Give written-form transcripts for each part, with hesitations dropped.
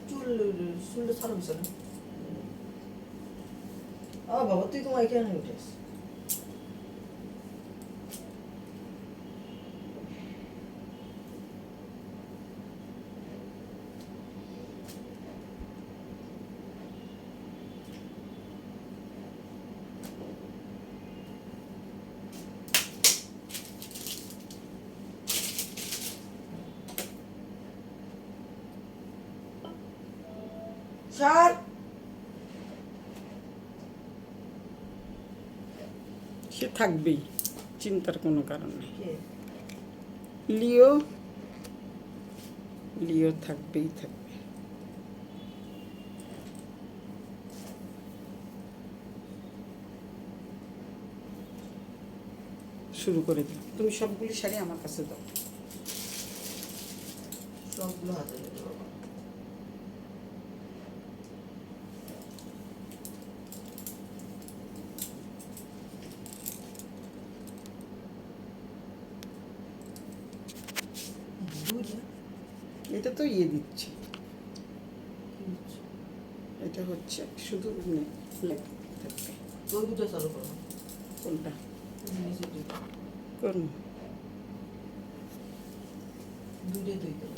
চুলটা ছাড়ো বিছানা। বাবা তুই তোমার কেন উঠেছ? স্যার সে থাকবেই, চিন্তার কোনো কারণ নেই। কে? লিও লিও থাকবেই থাকবে। শুরু করে দিও, তুমি সবগুলি শাড়ি আমার কাছে দাও। সবগুলো হাতে দেবে বাবা। এটা তো ইয়ে দিচ্ছি, এটা হচ্ছে শুধু থাকবে। ওই দুটো চালু করো। কোনটা নিচে দুটো। করুন? দুটোই দুই করো।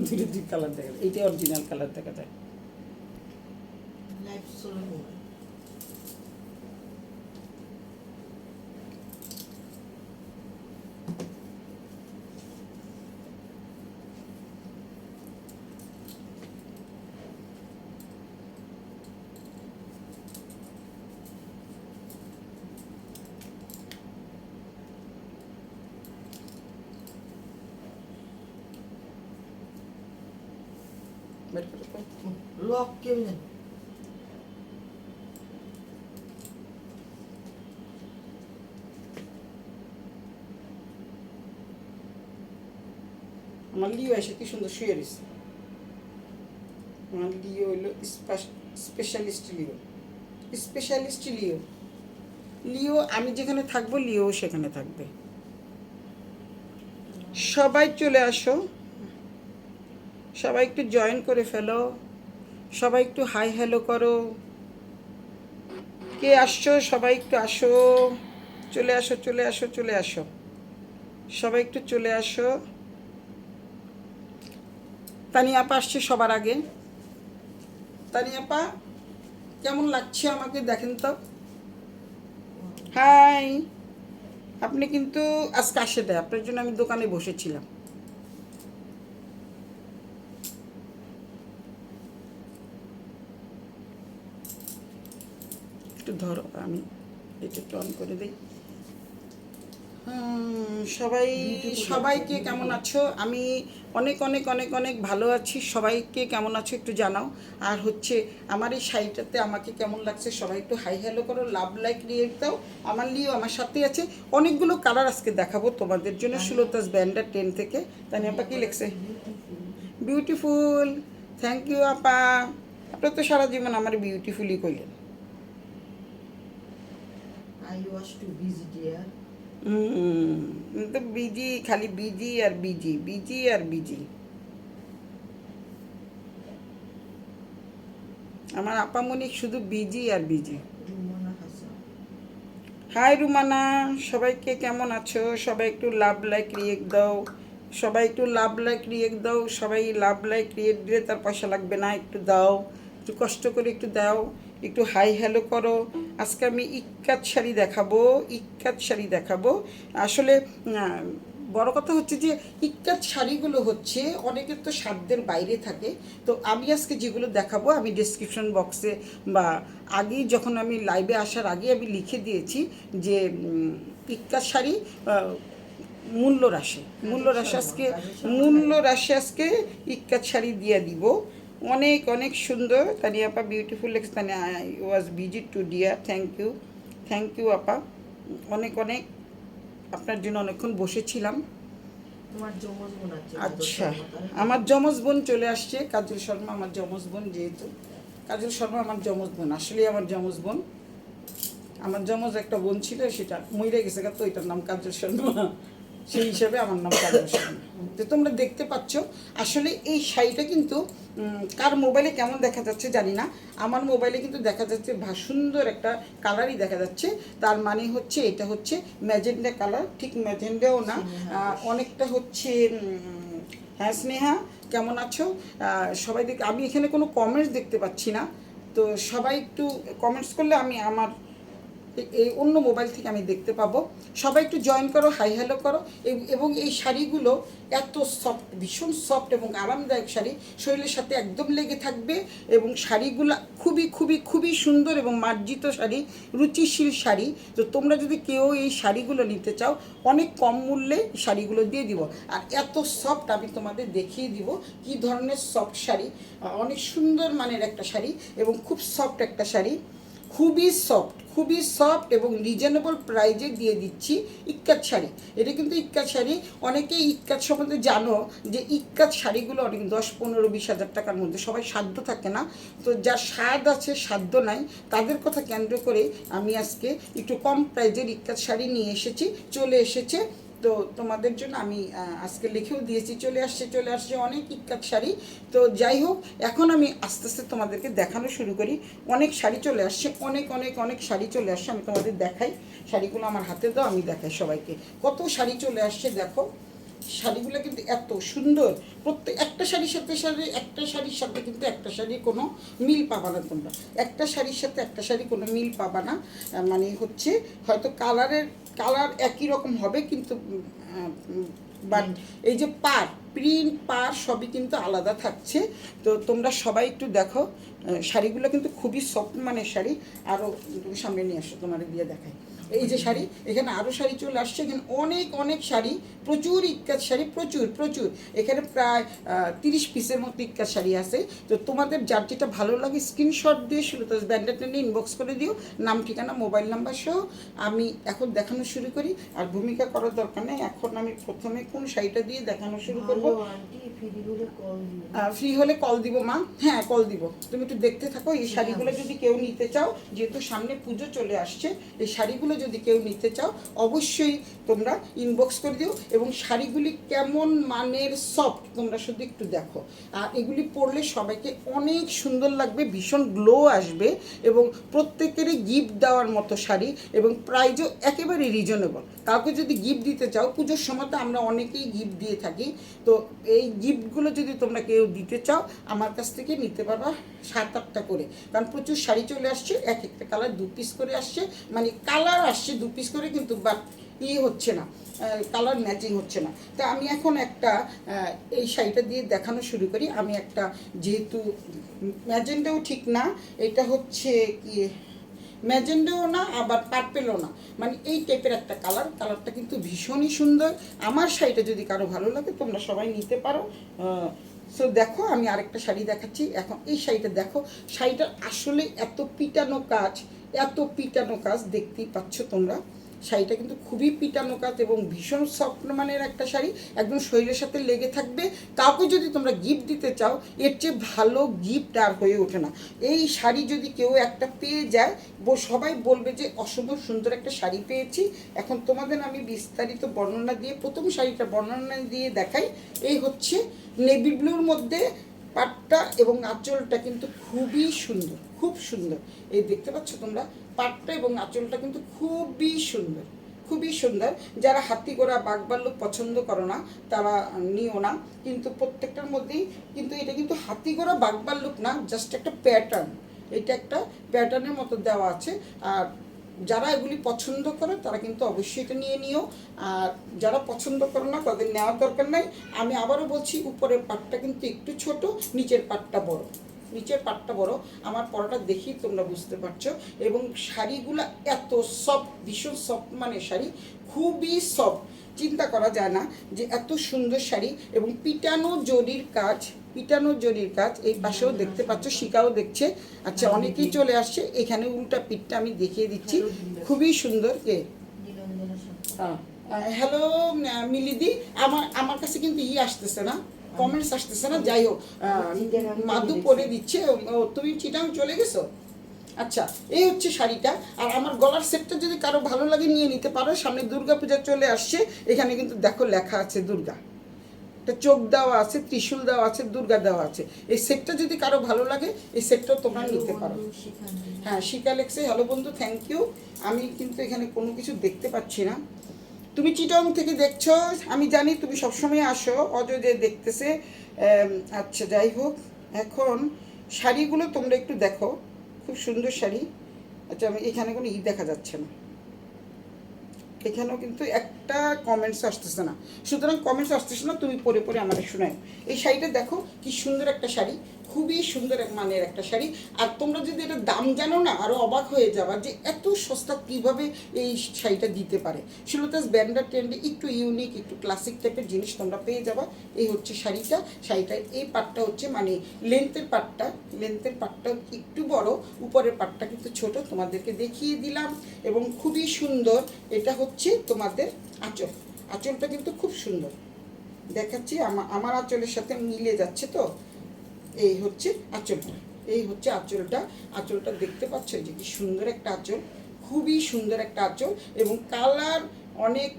দুটো দুই কালার দেখা যায়, এইটা অরিজিনাল কালার দেখা যায়। লাইট চলে মোবাইল। বের করে দাও। লক কেমনে? আমার লিও এসে কি সুন্দর শুয়ে রয়েছে। আমার লিও হইলো স্পেশালিস্ট লিও, স্পেশালিস্ট লিও। লিও আমি যেখানে থাকবো লিও সেখানে থাকবে। সবাই চলে আসো, সবাই একটু জয়েন করে ফেলো, সবাই একটু হাই হ্যালো করো। কে আসছো সবাই একটু আসো, চলে আসো চলে আসো চলে আসো, সবাই একটু চলে আসো। তানিয়া আপা আসছে সবার আগে। তানিয়া আপা কেমন লাগছে আমাকে দেখেন তো। হাই, আপনি কিন্তু আজকে আসে দেয়, আপনার জন্য আমি দোকানে বসেছিলাম। একটু ধরো, আমি এটা একটু অন করে দিই। সবাই সবাইকে কেমন আছো? আমি অনেক অনেক অনেক অনেক ভালো আছি। সবাইকে কেমন আছো একটু জানাও। আর হচ্ছে আমার এই শাড়িটাতে আমাকে কেমন লাগছে সবাই একটু হাই হ্যালো করো, লাভ লাইক রিয়েক্ট দাও। আমার লিও আমার সাথে আছে, অনেকগুলো কালার আজকে দেখাবো তোমাদের জন্য। সুলতাস ব্যান্ডার 10 থেকে। তানি আপা কি লিখছে? বিউটিফুল, থ্যাংক ইউ আপা। আপনার তো সারা জীবন আমার বিউটিফুলই কইলেন। I was too busy dear. তো বিজি, খালি বিজি আর বিজি, বিজি আর বিজি। আমার আপামনি শুধু বিজি আর বিজি। রুমানা হাসান। হাই রুমানা, সবাইকে কেমন আছো? সবাই একটু লাভ লাইক রিয়েক্ট দাও, সবাই একটু লাভ লাইক রিয়েক্ট দাও। সবাই লাভ লাইক রিয়েক্ট দিলে তার পয়সা লাগবে না, একটু দাও, একটু কষ্ট করে একটু দাও, একটু হাই হ্যালো করো। আজকে আমি ইক্কাত শাড়ি দেখাবো, ইক্কাত শাড়ি দেখাবো। আসলে বড় কথা হচ্ছে যে ইক্কাত শাড়িগুলো হচ্ছে অনেকের তো সাধ্যের বাইরে থাকে। তো আমি আজকে যেগুলো দেখাবো আমি ডিসক্রিপশন বক্সে বা আগেই যখন আমি লাইভে আসার আগে আমি লিখে দিয়েছি যে ইক্কাত শাড়ি মূল্য রাশি, মূল্য রাশি আজকে ইক্কাত শাড়ি দিয়ে দিব। অনেক অনেক সুন্দর। তানিয়া আপা বিউটিফুল লেগেছে। Tania I was visit to dear, thank you আপা। অনেক অনেক আপনার জন্য অনেকক্ষণ বসেছিলাম। তোমার যমজ বোন আছে? আচ্ছা, আমার যমজ বোন চলে আসছে, কাজল শর্মা আমার যমজ বোন। যেহেতু কাজল শর্মা আমার যমজ বোন, আসলেই আমার যমজ বোন। আমার যমজ একটা বোন ছিল, সেটা মরে গেছে, তো এটার নাম কাজল শর্মা। সেই হিসাবে আমার নাম কাজল শর্মা। তো তোমরা দেখতে পাচ্ছ আসলে এই শাড়িটা কিন্তু কার মোবাইলে কেমন দেখা যাচ্ছে জানি না, আমার মোবাইলে কিন্তু দেখা যাচ্ছে সুন্দর একটা কালারই দেখা যাচ্ছে। তার মানে হচ্ছে এটা হচ্ছে ম্যাজেন্ডা কালার, ঠিক ম্যাজেন্ডাও না, অনেকটা হচ্ছে হ্যাঁ স্নেহা কেমন আছো সবাই দেখ। আমি এখানে কোনো কমেন্টস দেখতে পাচ্ছি না, তো সবাই একটু কমেন্টস করলে আমি আমার এই অন্য মোবাইল থেকে আমি দেখতে পাবো। সবাই একটু জয়েন করো, হাই হ্যালো করো। এবং এই শাড়িগুলো এত সফট, ভীষণ সফট এবং আরামদায়ক শাড়ি, শরীরের সাথে একদম লেগে থাকবে। এবং শাড়িগুলো খুবই খুবই খুবই সুন্দর এবং মার্জিত শাড়ি, রুচিশীল শাড়ি। তো তোমরা যদি কেউ এই শাড়িগুলো নিতে চাও, অনেক কম মূল্যে শাড়িগুলো দিয়ে দিব। আর এত সফট আমি তোমাদের দেখিয়ে দিব কি ধরনের সফট শাড়ি, অনেক সুন্দর মানের একটা শাড়ি এবং খুব সফট একটা শাড়ি, খুবই সফট এবং রিজনেবল প্রাইজে দিয়ে দিচ্ছি ইক্কাত শাড়ি। এটা কিন্তু ইক্কাত শাড়ি, অনেকেই ইক্কাত সম্বন্ধে জানো যে ইক্কাত শাড়িগুলো অনেক 10-15-20 হাজার টাকার মধ্যে, সবাই সাধ্য থাকে না। তো যার স্বাদ আছে সাধ্য নাই, তাদের কথা কেন্দ্র করে আমি আজকে একটু কম প্রাইজের ইক্কাত শাড়ি নিয়ে এসেছি, চলে এসেছে। তো তোমাদের জন্য আমি আজকে লিখেও দিয়েছি, চলে আসছে অনেক ইক্কাত শাড়ি। তো যাই হোক, এখন আমি আস্তে আস্তে তোমাদেরকে দেখানো শুরু করি। অনেক শাড়ি চলে আসছে, অনেক শাড়ি চলে আসছে, আমি তোমাদের দেখাই। শাড়িগুলো আমার হাতে দাও, আমি দেখাই সবাইকে কত শাড়ি চলে আসছে। দেখো শাড়িগুলো কিন্তু এত সুন্দর, প্রত্যেক একটা শাড়ির সাথে একটা শাড়ির সাথে কিন্তু একটা শাড়ির কোনো মিল পাবা না তোমরা, একটা শাড়ির সাথে একটা শাড়ি কোনো মিল পাবা না। মানে হচ্ছে হয়তো কালার একই রকম হবে কিন্তু বাট এই যে প্রিন্ট সবই কিন্তু আলাদা থাকছে। তো তোমরা সবাই একটু দেখো, শাড়িগুলো কিন্তু খুবই সফট মানের শাড়ি। আরও তুমি সামনে নিয়ে আসো, তোমার দিয়ে দেখাই। এই যে শাড়ি, এখানে আরও শাড়ি চলে আসছে, এখানে অনেক শাড়ি, প্রচুর ইক্কাত শাড়ি, প্রচুর। এখানে প্রায় 30 পিসের মতো ইক্কাত শাড়ি আছে। তো তোমাদের যার যেটা ভালো লাগে স্ক্রিনশট দিয়ে সুলতাস ব্যান্ডেড নিয়ে ইনবক্স করে দিও, নাম ঠিকানা মোবাইল নাম্বার সহ। আমি এখন দেখানো শুরু করি, আর ভূমিকা করার দরকার নেই। এখন আমি প্রথমে কোন শাড়িটা দিয়ে দেখানো শুরু করবো। ফ্রি হলে কল দিব মা, হ্যাঁ কল দিব, তুমি একটু দেখতে থাকো। এই শাড়িগুলো যদি কেউ নিতে চাও, যেহেতু সামনে পুজো চলে আসছে, এই শাড়িগুলো যদি কেউ নিতে চাও অবশ্যই তোমরা ইনবক্স করে দিও। এবং শাড়িগুলি কেমন মানের সফট তোমরা শুধু একটু দেখো। আর এগুলি পরলে সবাইকে অনেক সুন্দর লাগবে, ভীষণ গ্লো আসবে এবং প্রত্যেকেরই গিফট দেওয়ার মতো শাড়ি, এবং প্রাইজও একেবারে রিজনেবল। কাউকে যদি গিফট দিতে চাও, পুজোর সময় তো আমরা অনেকেই গিফট দিয়ে থাকি, তো এই গিফটগুলো যদি তোমরা কেউ দিতে চাও আমার কাছ থেকে নিতে পারবা 7-8টা করে, কারণ প্রচুর শাড়ি চলে আসছে, এক একটা কালার 2 পিস করে আসছে, মানে কালার আসছে 2 পিস করে, কিন্তু বাট হচ্ছে না, কালার ম্যাচিং হচ্ছে না। তো আমি এখন একটা এই শাড়িটা দিয়ে দেখানো শুরু করি। আমি একটা, যেহেতু ম্যাজেন্ডাও ঠিক না, এটা হচ্ছে কি ম্যাজেন্ডাও না আবার পার্পেলও না, মানে এই টাইপের একটা কালারটা কিন্তু ভীষণই সুন্দর। আমার শাড়িটা যদি কারো ভালো লাগে তোমরা সবাই নিতে পারো। সো দেখো আমি আরেকটা শাড়ি দেখাচ্ছি। এখন এই শাড়িটা দেখো, শাড়িটার আসলে এত পিটানো কাজ দেখতেই পাচ্ছ তোমরা। শাড়িটা কিন্তু খুবই পিটানো কাজ এবং ভীষণ সফট মানের একটা শাড়ি, একদম শরীরের সাথে লেগে থাকবে। কাউকে যদি তোমরা গিফট দিতে চাও, এর চেয়ে ভালো গিফট আর হয়ে ওঠে না। এই শাড়ি যদি কেউ একটা পেয়ে যায়, সবাই বলবে যে অসম্ভব সুন্দর একটা শাড়ি পেয়েছি। এখন তোমাদের আমি বিস্তারিত বর্ণনা দিয়ে প্রথম শাড়িটা বর্ণনা দিয়ে দেখাই। এই হচ্ছে নেভি ব্লুর মধ্যে পাটটা এবং আঁচলটা কিন্তু খুবই সুন্দর, খুব সুন্দর। এই দেখতে পাচ্ছ তোমরা, পাটটা এবং আঁচলটা কিন্তু খুবই সুন্দর। যারা হাতি ঘোড়া বাঘভাল্লুক পছন্দ করো না তারা নিও না, কিন্তু প্রত্যেকটার মধ্যেই কিন্তু এটা কিন্তু হাতি ঘোড়া বাঘভাল্লুক না, জাস্ট একটা প্যাটার্ন। এটা একটা প্যাটার্নের মতো দেওয়া আছে। আর যারা এগুলি পছন্দ করে তারা কিন্তু অবশ্যই এটা নিয়ে নিও, আর যারা পছন্দ করে না তাদের নেওয়ার দরকার নাই। আমি আবারও বলছি, উপরের পাটটা কিন্তু একটু ছোট, নিচের পাটটা বড়। আমার পরাটা দেখি তোমরা বুঝতে পারছো। এবং শাড়িগুলো এত সফট, ভীষণ সফট মানে শাড়ি, খুবই সফট, চিন্তা করা যায় না যে এত সুন্দর শাড়ি। এবং পিটানো জরির কাজ এই পাশেও দেখতে পাচ্ছ, শিকাও দেখছে। আচ্ছা, অনেকেই চলে আসছে। এখানে উল্টা পিঠটা আমি দেখিয়ে দিচ্ছি, খুবই সুন্দর। হ্যালো মিলিদি, আমার কাছে কিন্তু আসতেছে না, কমেন্টস আসতেছে না। যাই হোক, মাদু পরে দিচ্ছে। তুমি চিটাং চলে গেছো? আচ্ছা, এই হচ্ছে শাড়িটা। আর আমার গলার সেটটা যদি কারো ভালো লাগে নিয়ে নিতে পারো। সামনে দুর্গা পূজা চলে আসছে, এখানে কিন্তু দেখো লেখা আছে দুর্গা, একটা চোখ দেওয়া আছে, ত্রিশূল দেওয়া আছে, দুর্গা দেওয়া আছে। এই সেটটা যদি কারো ভালো লাগে এই সেটটাও তোমরা নিতে পারো। হ্যাঁ, শিখা লেখছে হ্যালো বন্ধু, থ্যাংক ইউ। আমি কিন্তু এখানে কোনো কিছু দেখতে পাচ্ছি না। তুমি চিটং থেকে দেখছো, আমি জানি তুমি সবসময় আসো, অজয় দেখতেছে। আচ্ছা, যাই হোক, এখন শাড়িগুলো তোমরা একটু দেখো, খুব সুন্দর শাড়ি। আচ্ছা, আমি এখানে কোনো দেখা যাচ্ছে না, এখানেও কিন্তু একটা কমেন্টস আসতেছে না, সুতরাং কমেন্টস আসতেছে না, তুমি পরে পরে আমাদের শোনায়। এই শাড়িটা দেখো কি সুন্দর একটা শাড়ি, খুবই সুন্দর এক মানের একটা শাড়ি। আর তোমরা যদি এটা দাম জানো না, আরও অবাক হয়ে যাবা যে এত সস্তা কীভাবে এই শাড়িটা দিতে পারে। সুলতাস ব্র্যান্ডের ট্রেন্ডে একটু ইউনিক, একটু ক্লাসিক টাইপের জিনিস তোমরা পেয়ে যাবা। এই হচ্ছে শাড়িটা। শাড়িটার এই পাটটা হচ্ছে মানে লেন্থের পাটটা একটু বড়, উপরের পাটটা কিন্তু ছোট, তোমাদেরকে দেখিয়ে দিলাম। এবং খুবই সুন্দর। এটা হচ্ছে তোমাদের আঁচলটা কিন্তু খুব সুন্দর দেখাচ্ছি, আমার আঁচলের সাথে মিলে যাচ্ছে তো। এই হচ্ছে আঁচলটা দেখতে পাচ্ছ, যে কি সুন্দর একটা আঁচল, খুবই সুন্দর একটা আঁচল। এবং কালার অনেক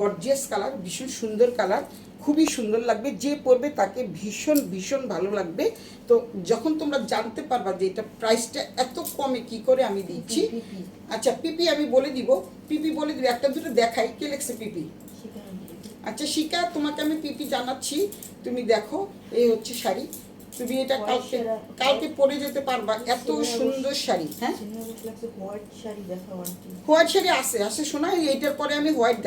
গর্জিয়াস কালার, ভীষণ সুন্দর কালার, খুবই সুন্দর লাগবে। যে পরবে তাকে ভীষণ ভীষণ ভালো লাগবে। তো যখন তোমরা জানতে পারবা যে এটা প্রাইসটা এত কমে কি করে আমি দিচ্ছি। আচ্ছা, পিপি আমি বলে দিব, একটা দুটো দেখাই। কে লেখছে পিপি? আচ্ছা শিকা, তোমাকে আমি পিপি জানাচ্ছি, তুমি দেখো। এই হচ্ছে শাড়ি, তুমি এটা কালকে পরে যেতে পারবা, এত সুন্দর শাড়ি। হ্যাঁ, হোয়াইট শাড়ি আছে শোনা। এইটার পরে আমি হোয়াইট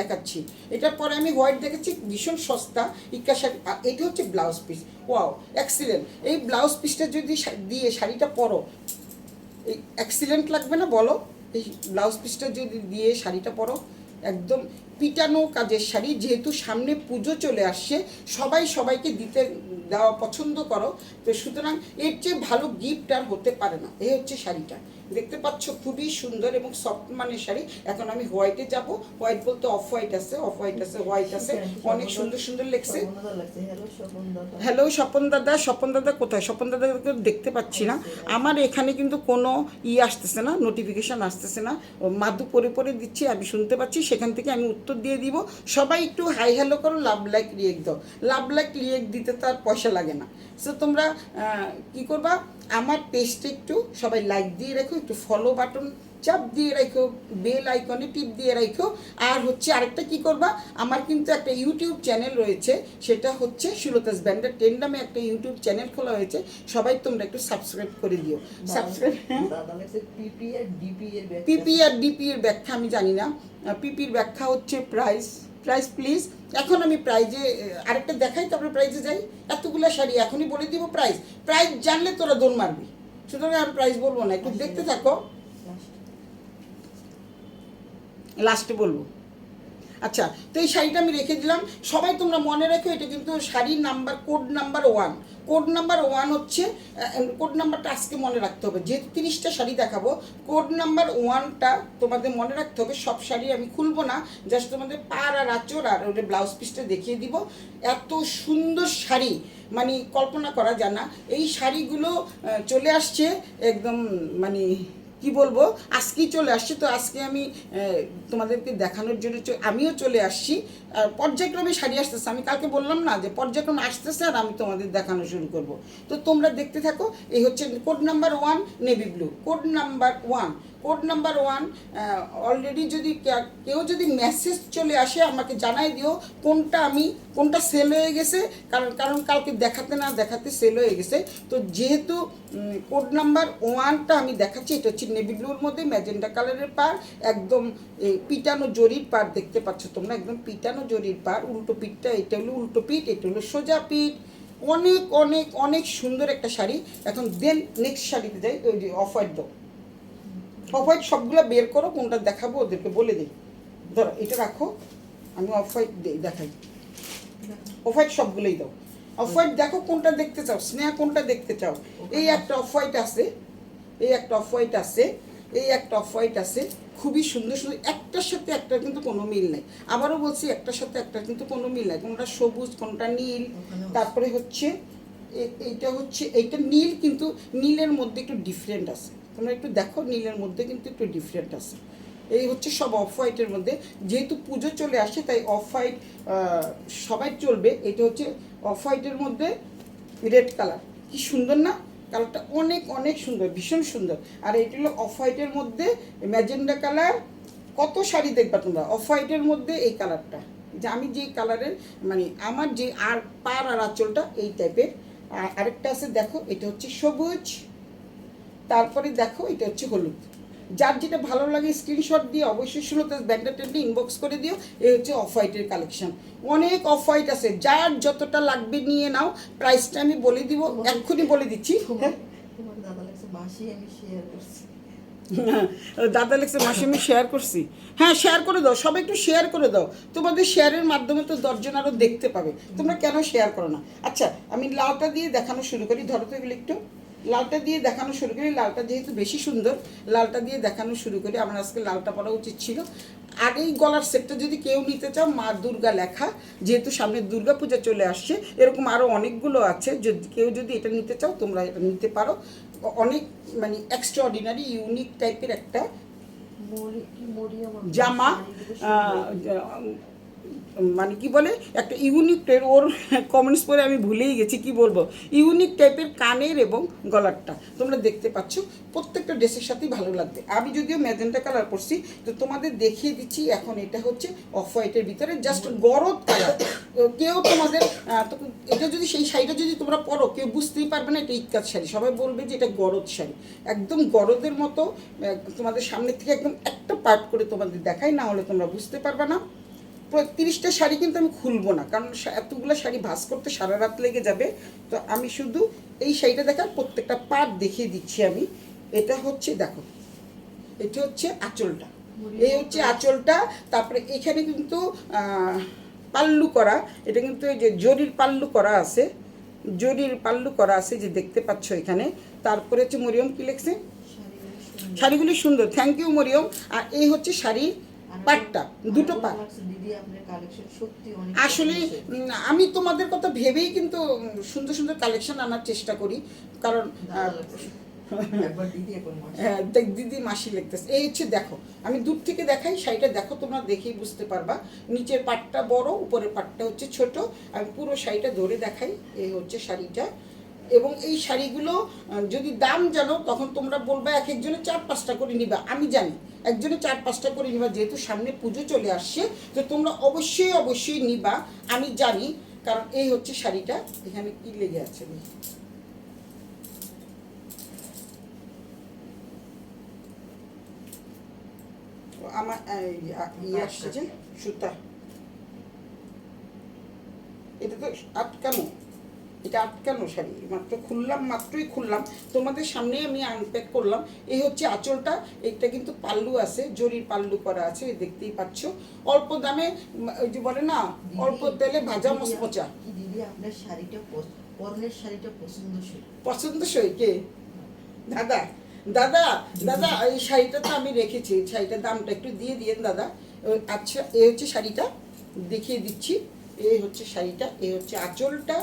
দেখাচ্ছি, ভীষণ সস্তা ইক্কা শাড়ি। এটা হচ্ছে ব্লাউজ পিস, ওয়াও এক্সিলেন্ট। এই ব্লাউজ পিসটা যদি দিয়ে শাড়িটা পরো, এই এক্সিলেন্ট লাগবে না বলো? এই ব্লাউজ পিসটা যদি দিয়ে শাড়িটা পরো, একদম পিটানো কাজের শাড়ি। যেহেতু সামনে পুজো চলে আসছে, সবাইকে দেওয়া পছন্দ করো, তো সুতরাং এর চেয়ে ভালো গিফট আর হতে পারে না। এই হচ্ছে শাড়িটা, দেখতে পাচ্ছ খুবই সুন্দর এবং সফট মানের শাড়ি। এখন আমি হোয়াইটে যাব। হোয়াইট বলতে অফ হোয়াইট আছে, হোয়াইট আছে, অনেক সুন্দর সুন্দর লেগছে। হ্যালো স্বপন দাদা কোথায়? স্বপন দাদাকে দেখতে পাচ্ছি না। আমার এখানে কিন্তু কোনো আসতেছে না, নোটিফিকেশান আসতেছে না। মাদু পরে দিচ্ছি, আমি শুনতে পাচ্ছি, সেখান থেকে আমি উত্তর দিয়ে দিব। সবাই একটু হাই হ্যালো করো, লাভ লাইক রিয়েক্ট দাও। লাভ লাইক রিয়েক্ট দিতে তো আর পয়সা লাগে না। সো তোমরা কি করবা, আমার পেজটা একটু সবাই লাইক দিয়ে রাখো, একটু ফলো বাটন চাপ দিয়ে রাখো, বেল আইকনে টিপ দিয়ে রাখো। আর হচ্ছে আরেকটা কি করবা, আমার কিন্তু একটা ইউটিউব চ্যানেল রয়েছে, সেটা হচ্ছে সুলতাস ব্র্যান্ডের ট্রেন্ড নামে একটা ইউটিউব চ্যানেল খোলা হয়েছে। সবাই তোমরা একটু সাবস্ক্রাইব করে দিও। পিপি আর ডিপি এর ব্যাখ্যা আমি জানি না। পিপির ব্যাখ্যা হচ্ছে প্রাইস প্লিজ। এখন আমি প্রাইজে আরেকটা দেখাই, তারপরে প্রাইজে যাই। এতগুলো শাড়ি এখনই বলে দিব প্রাইস জানলে তোরা দৌড় মারবি, সুতরাং আমি প্রাইস বলবো না, একটু দেখতে থাকো, লাস্টে বলবো। আচ্ছা, তো এই শাড়িটা আমি রেখে দিলাম। সবাই তোমরা মনে রেখো, এটা কিন্তু শাড়ির number code number 1। Code number 1 হচ্ছে, কোড নাম্বারটা আজকে মনে রাখতে হবে, যেহেতু 30টা শাড়ি দেখাবো। কোড নাম্বার 1টা তোমাদের মনে রাখতে হবে। সব শাড়ি আমি খুলবো না, জাস্ট তোমাদের পাড় আর আঁচল আর ওটা ব্লাউজ পিসটা দেখিয়ে দিব। এত সুন্দর শাড়ি মানে কল্পনা করা যায় না। এই শাড়িগুলো চলে আসছে একদম মানে কি বলবো, আজকেই চলে আসছে। তো আজকে আমি তোমাদেরকে দেখানোর জন্য আমিও চলে আসছি। আর পর্যায়ক্রমে শাড়ি আসতেছে, আমি কালকে বললাম না যে পর্যায়ক্রমে আসতেছে, আর আমি তোমাদের দেখানো শুরু করব। তো তোমরা দেখতে থাকো। এই হচ্ছে code number 1 navy blue, code number 1 already যদি কেউ যদি মেসেজ চলে আসে আমাকে জানাই দিও কোনটা সেল হয়ে গেছে, কারণ কালকে দেখাতে সেল হয়ে গেছে। তো যেহেতু কোড নাম্বার 1টা আমি দেখাচ্ছি, এটা হচ্ছে নেভি ব্লুর মধ্যে ম্যাজেন্ডা কালারের পার, একদম পিটানো জরির পার দেখতে পাচ্ছ তোমরা, একদম পিটানো জরির পার। উল্টো পিঠটা, এটা হলো উল্টো পিঠ, এটা হলো সোজা পিঠ। অনেক অনেক অনেক সুন্দর একটা শাড়ি। এখন দেন নেক্সট শাড়িতে যাই। ওই যে অফ হোয়াইট দাও, অফ হোয়াইট সবগুলো বের করো, কোনটা দেখাবো ওদেরকে বলে দিই। ধরো এটা রাখো, আমি অফ হোয়াইট দেখাই। অফ হোয়াইট সবগুলোই দাও। অফ হোয়াইট দেখো কোনটা দেখতে চাও, স্নেহা কোনটা দেখতে চাও। এই একটা অফ হোয়াইট আছে, খুবই সুন্দর সুন্দর। একটার সাথে একটা কিন্তু কোনো মিল নেই। আবারও বলছি, একটার সাথে একটা কিন্তু কোনো মিল নাই। কোনটা সবুজ, কোনটা নীল। তারপরে হচ্ছে এইটা নীল, কিন্তু নীলের মধ্যে একটু ডিফারেন্ট আছে। তোমরা একটু দেখো, নীলের মধ্যে কিন্তু একটু ডিফারেন্ট আছে। এই হচ্ছে সব অফ হোয়াইটের মধ্যে, যেহেতু পুজো চলে আসে তাই অফ হোয়াইট সবাই চলবে। এটা হচ্ছে অফ হোয়াইটের মধ্যে রেড কালার, কি সুন্দর না? কালারটা অনেক অনেক সুন্দর, ভীষণ সুন্দর। আর এটা হলো অফ হোয়াইটের মধ্যে ম্যাজেন্ডা কালার। কত শাড়ি দেখবা তোমরা অফ হোয়াইটের মধ্যে এই কালারটা, যে আমি যে কালারের মানে আমার যে আর পার আর আঁচলটা এই টাইপের। আরেকটা আছে দেখো, এটা হচ্ছে সবুজ, তারপরে দেখো এটা হচ্ছে হলুদ। যার যেটা ভালো লাগে স্ক্রিনশট দিয়ে অবশ্যই সুলতাস ব্যান্ডা টেন্ডে ইনবক্স করে দিও। এই হচ্ছে অফ হোয়াইটের কালেকশন, অনেক অফ হোয়াইট আছে, যার যতটা লাগবে নিয়ে নাও। প্রাইসটা আমি বলে দিব, এক্ষুনি বলে দিচ্ছি। হ্যাঁ, তোমার দাদা লাগছে মাসি, আমি শেয়ার করছি। দাদা লেগছে মাসে আমি শেয়ার করছি। হ্যাঁ, শেয়ার করে দাও, সবাই একটু শেয়ার করে দাও। তোমাদের শেয়ারের মাধ্যমে তো 10 জন আরও দেখতে পাবে, তোমরা কেন শেয়ার করো না? আচ্ছা, আমি লালটা দিয়ে দেখানো শুরু করি, ধরো তো এগুলো একটু। লালটা দিয়ে দেখানো শুরু করি, লালটা যেহেতু বেশি সুন্দর, লালটা দিয়ে দেখানো শুরু করি। আমার আজকে লালটা পরা উচিত ছিল। আর এই গলার সেটটা যদি কেউ নিতে চাও, মা দুর্গা লেখা, যেহেতু সামনে দুর্গা পূজা চলে আসছে, এরকম আরও অনেকগুলো আছে। যদি কেউ যদি এটা নিতে চাও তোমরা এটা নিতে পারো। অনেক মানে এক্সট্রাঅর্ডিনারি ইউনিক টাইপের একটা জামা, মানে কি বলে একটা ইউনিক টাইপের, ওর কমেন্টস পরে আমি ভুলেই গেছি কি বলবো, ইউনিক টাইপের কানের এবং গলারটা তোমরা দেখতে পাচ্ছ। প্রত্যেকটা ড্রেসের সাথেই ভালো লাগবে। আমি যদিও ম্যাজেন্টা কালার পরছি, তো তোমাদের দেখিয়ে দিচ্ছি। এখন এটা হচ্ছে অফ হোয়াইটের ভিতরে জাস্ট গরদ কালার। কেউ তোমাদের এটা যদি সেই শাড়িটা যদি তোমরা পরো, কেউ বুঝতেই পারবে না এটা ইক্কাত শাড়ি, সবাই বলবে যে এটা গরদ শাড়ি। একদম গরদের মতো। তোমাদের সামনে থেকে একদম একটা পার্ট করে তোমাদের দেখাই, না হলে তোমরা বুঝতে পারবে না। 30টা শাড়ি কিন্তু আমি খুলবো না, কারণ এতগুলো শাড়ি ভাঁজ করতে সারা রাত লেগে যাবে। তো আমি শুধু এই শাড়িটা দেখার প্রত্যেকটা পার্ট দেখিয়ে দিচ্ছি আমি। এটা হচ্ছে দেখো, এটা হচ্ছে আঁচলটা, এই হচ্ছে আঁচলটা। তারপরে এখানে কিন্তু পাল্লু করা, এটা কিন্তু এই যে জরির পাল্লু করা আছে, জরির পাল্লু করা আছে যে দেখতে পাচ্ছ এখানে। তারপরে হচ্ছে মরিয়ম কি লিখছে, শাড়িগুলি সুন্দর, থ্যাংক ইউ মরিয়ম। আর এই হচ্ছে শাড়ি পাটটা, দুটো পাট। আসলে আমি তোমাদের কথা ভেবেই কিন্তু সুন্দর সুন্দর কালেকশন আনার চেষ্টা করি, কারণ হ্যাঁ দিদি মাসি লিখতেছে। এই হচ্ছে দেখো, আমি দূর থেকে দেখাই শাড়িটা, দেখো তোমরা দেখেই বুঝতে পারবা। নিচের পাটটা বড়, উপরের পাটটা হচ্ছে ছোট। আমি পুরো শাড়িটা ধরে দেখাই। এই হচ্ছে শাড়িটা। এবং এই শাড়িগুলো যদি দাম জানো, তখন তোমরা বলবা এক একজনে 4-5টা করে নিবা। আমি জানি একজনে 4-5টা করে নিবা, যেহেতু সামনে পুজো চলে আসছে, তো তোমরা অবশ্যই অবশ্যই নিবা, আমি জানি। কারণ এই হচ্ছে শাড়িটা, এখানে কি লেগে আছে আমার ইয়ে আসছে যে সুতা, এটা তো আটকানো, এটা আটকানো শাড়ি। মাত্রই খুললাম, তোমাদের সামনে আমি আনপ্যাক করলাম। এই হচ্ছে আঁচলটা, এটা কিন্তু পাল্লু আছে, জরির পাল্লু করা আছে, দেখতেই পাচ্ছ। অল্প দামে, ওই যে বলে না অল্প তেলে ভাজা মচমচা। দিদি আপনার শাড়িটা, পরনের শাড়িটা পছন্দসই কে? দাদা দাদা দাদা এই শাড়িটা তো আমি রেখেছি, শাড়িটার দামটা একটু দিয়ে দিয়েন দাদা। আচ্ছা, এই হচ্ছে শাড়িটা, দেখিয়ে দিচ্ছি। এই হচ্ছে শাড়িটা, এই হচ্ছে আঁচলটা।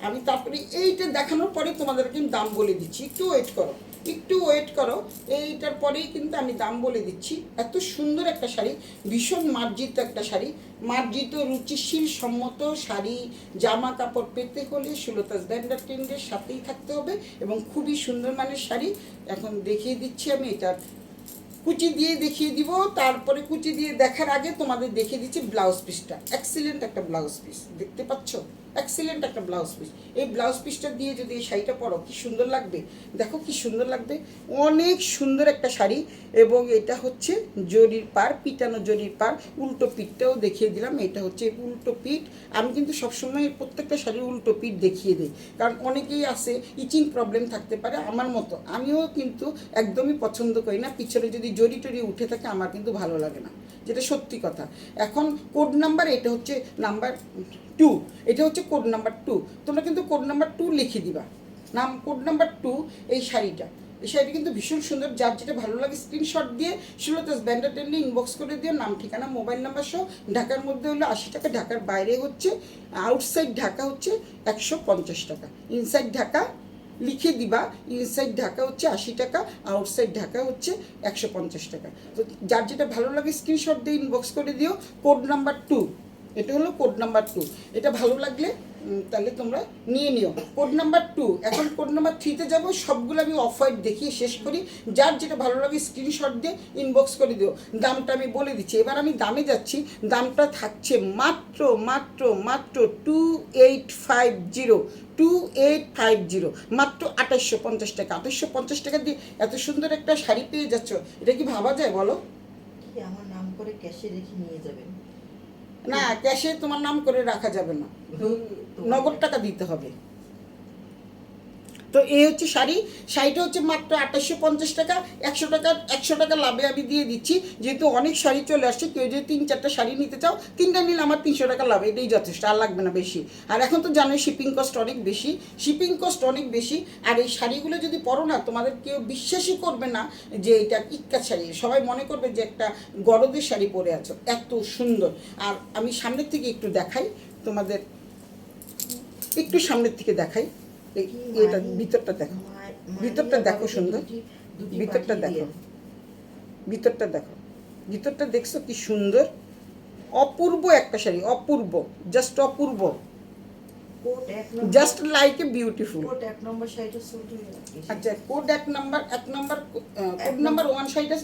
আমি তারপরে এইটা দেখানোর পরে তোমাদের কিন্তু দাম বলে দিচ্ছি, একটু ওয়েট করো, একটু ওয়েট করো। এইটার পরেই কিন্তু আমি দাম বলে দিচ্ছি। এত সুন্দর একটা শাড়ি, ভীষণ মার্জিত একটা শাড়ি, মার্জিত রুচিশীল সম্মত শাড়ি জামা কাপড় পেতে হলে সুলতাস ব্যান্ডা টেন্ডের সাথেই থাকতে হবে, এবং খুবই সুন্দর মানের শাড়ি। এখন দেখিয়ে দিচ্ছি আমি, এটা কুচি দিয়ে দেখিয়ে দিব। তারপরে কুচি দিয়ে দেখার আগে তোমাদের দেখিয়ে দিচ্ছি ব্লাউজ পিসটা। এক্সিলেন্ট একটা ব্লাউজ পিস, দেখতে পাচ্ছ, এক্সিলেন্ট একটা ব্লাউজ পিস। এই ব্লাউজ পিসটা দিয়ে যদি এই শাড়িটা পরো, কি সুন্দর লাগবে, দেখো কি সুন্দর লাগবে, অনেক সুন্দর একটা শাড়ি। এবং এটা হচ্ছে জরির পার, পিটানো জরির পার। উল্টো পিঠটাও দেখিয়ে দিলাম, এটা হচ্ছে উল্টো পিঠ। আমি কিন্তু সবসময় প্রত্যেকটা শাড়ির উল্টো পিঠ দেখিয়ে দিই, কারণ অনেকেই আছে ইচিং প্রবলেম থাকতে পারে আমার মতো। আমিও কিন্তু একদমই পছন্দ করি না, পিছনে যদি জরি টরি উঠে থাকে আমার কিন্তু ভালো লাগে না, যেটা সত্যি কথা। এখন কোড নাম্বার, এটা হচ্ছে নাম্বার 2, এটা হচ্ছে কোড নাম্বার 2। তোমরা কিন্তু কোড নাম্বার 2 লিখে দিবা, কোড নাম্বার 2। এই শাড়িটা কিন্তু ভীষণ সুন্দর। যার যেটা ভালো লাগে স্ক্রিনশট দিয়ে সুলতাস ব্যান্ডা টেন্ডে ইনবক্স করে দিও, নাম ঠিকানা মোবাইল নাম্বার সহ। ঢাকার মধ্যে হলো 80 টাকা, ঢাকার বাইরে হচ্ছে, আউটসাইড ঢাকা হচ্ছে 150 টাকা, ইনসাইড ঢাকা লিখে দিবা ইনসাইড ঢাকা হচ্ছে 80 টাকা, আউটসাইড ঢাকা হচ্ছে 150 টাকা। তো যার যেটা ভালো লাগে স্ক্রিনশট দিয়ে ইনবক্স করে দিও। কোড নাম্বার 2, এটা হলো কোড নাম্বার 2। এটা ভালো লাগলে তাহলে তোমরা নিয়ে নিও। Code number 2। এখন কোড নাম্বার 3তে যাবো। সবগুলো আমি অফ হোয়াইট দেখিয়ে শেষ করি। যার যেটা ভালো লাগে স্ক্রিনশট দিয়ে ইনবক্স করে দিও। দামটা আমি বলে দিচ্ছি। এবার আমি দামে যাচ্ছি। দামটা থাকছে মাত্র মাত্র মাত্র 2850 মাত্র 2850 টাকা। 2850 টাকা দিয়ে এত সুন্দর একটা শাড়ি পেয়ে যাচ্ছ, এটা কি ভাবা যায় বলো? কি আমার নাম করে ক্যাশে রেখে নিয়ে যাবেন? না, ক্যাশে তোমার নাম করে রাখা যাবে না, নগদ টাকা দিতে হবে। তো এই হচ্ছে শাড়িটা হচ্ছে মাত্র 2850 টাকা। 100 টাকা লাভে আমি দিয়ে দিচ্ছি। যেহেতু অনেক শাড়ি চলে আসছে, কেউ যদি 3-4টা শাড়ি নিতে চাও, 3টা নিলে আমার 300 টাকা লাভ, এটাই যথেষ্ট, আর লাগবে না বেশি। আর এখন তো জানোই শিপিং কস্ট অনেক বেশি। আর এই শাড়িগুলো যদি পরো না, তোমাদের কেউ বিশ্বাসই করবে না যে এটা ইক্কাত শাড়ি। সবাই মনে করবে যে একটা গরদের শাড়ি পরে আছো, এত সুন্দর। আর আমি সামনের থেকে একটু দেখাই তোমাদের, একটু সামনের থেকে দেখাই। এটা ভিতরটা দেখো, ভিতরটা দেখো সুন্দর, ভিতরটা দেখো, ভিতরটা দেখছো কি সুন্দর, অপূর্ব একটা শাড়ি, অপূর্ব, জাস্ট অপূর্ব, just like a beautiful. Code 1 নম্বর শাড়িটা সোল্ড হয়ে গেছে। আচ্ছা, কোড 1 নম্বর 1 শাড়িটা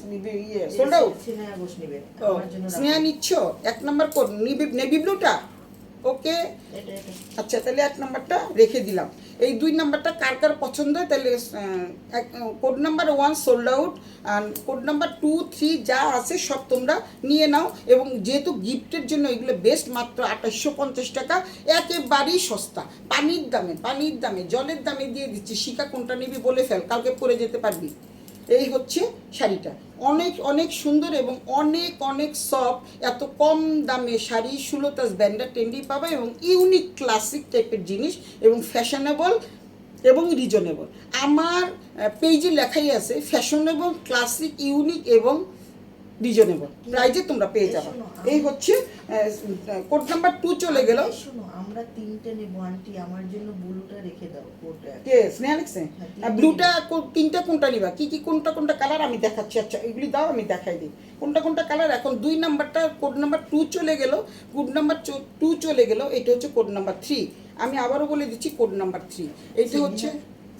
সোল্ড আউট। স্নেহা ঘোষ নেবে ও, আমার জন্য। স্নেহা নিচ্ছ 1 নম্বর কোড নেভি ব্লুটা? ওকে, এটা আচ্ছা, তাহলে 1 নাম্বারটা রেখে দিলাম। এই 2 নাম্বারটা কার কার পছন্দ হয় তাহলে কোড নাম্বার 1 সোল্ড আউট, আর কোড নাম্বার 2, 3 যা আছে সব তোমরা নিয়ে নাও। এবং যেহেতু গিফটের জন্য এগুলো বেস্ট, মাত্র 2850 টাকা, একেবারেই সস্তা, পানির দামে জলের দামে দিয়ে দিচ্ছি। শিখা কোনটা নিবি বলে ফেল, কালকে পরে যেতে পারবি। এই হচ্ছে শাড়িটা, অনেক সুন্দর এবং অনেক সফট। এত কম দামে শাড়ি সুলতাস ব্র্যান্ডের ট্রেন্ডি পাবে, এবং ইউনিক ক্লাসিক টাইপের জিনিস, এবং ফ্যাশনেবল এবং রিজনেবল। আমার পেজে লেখাই আছে ফ্যাশনেবল, ক্লাসিক, ইউনিক এবং রিজনেবল প্রাইজে তোমরা পেয়ে যাবে। এই হচ্ছে কোড নাম্বার 2 চলে গেল। শোনো, আমরা 3টে নেব আন্টি, আমার জন্য ব্লুটা রেখে দাও। কোডটা কে স্নেহা লিখছে? ব্লুটা 3টা কোনটা নিবা? কি কোনটা কালার আমি দেখাচ্ছি। আচ্ছা, এগুলি দাও, আমি দেখাই দিই কোনটা কালার। এখন 2 নাম্বারটা কোড নাম্বার 2 চলে গেল, কোড নাম্বার 2 চলে গেল। এটা হচ্ছে কোড নাম্বার 3। আমি আবারও বলে দিচ্ছি কোড নাম্বার 3। এইটা হচ্ছে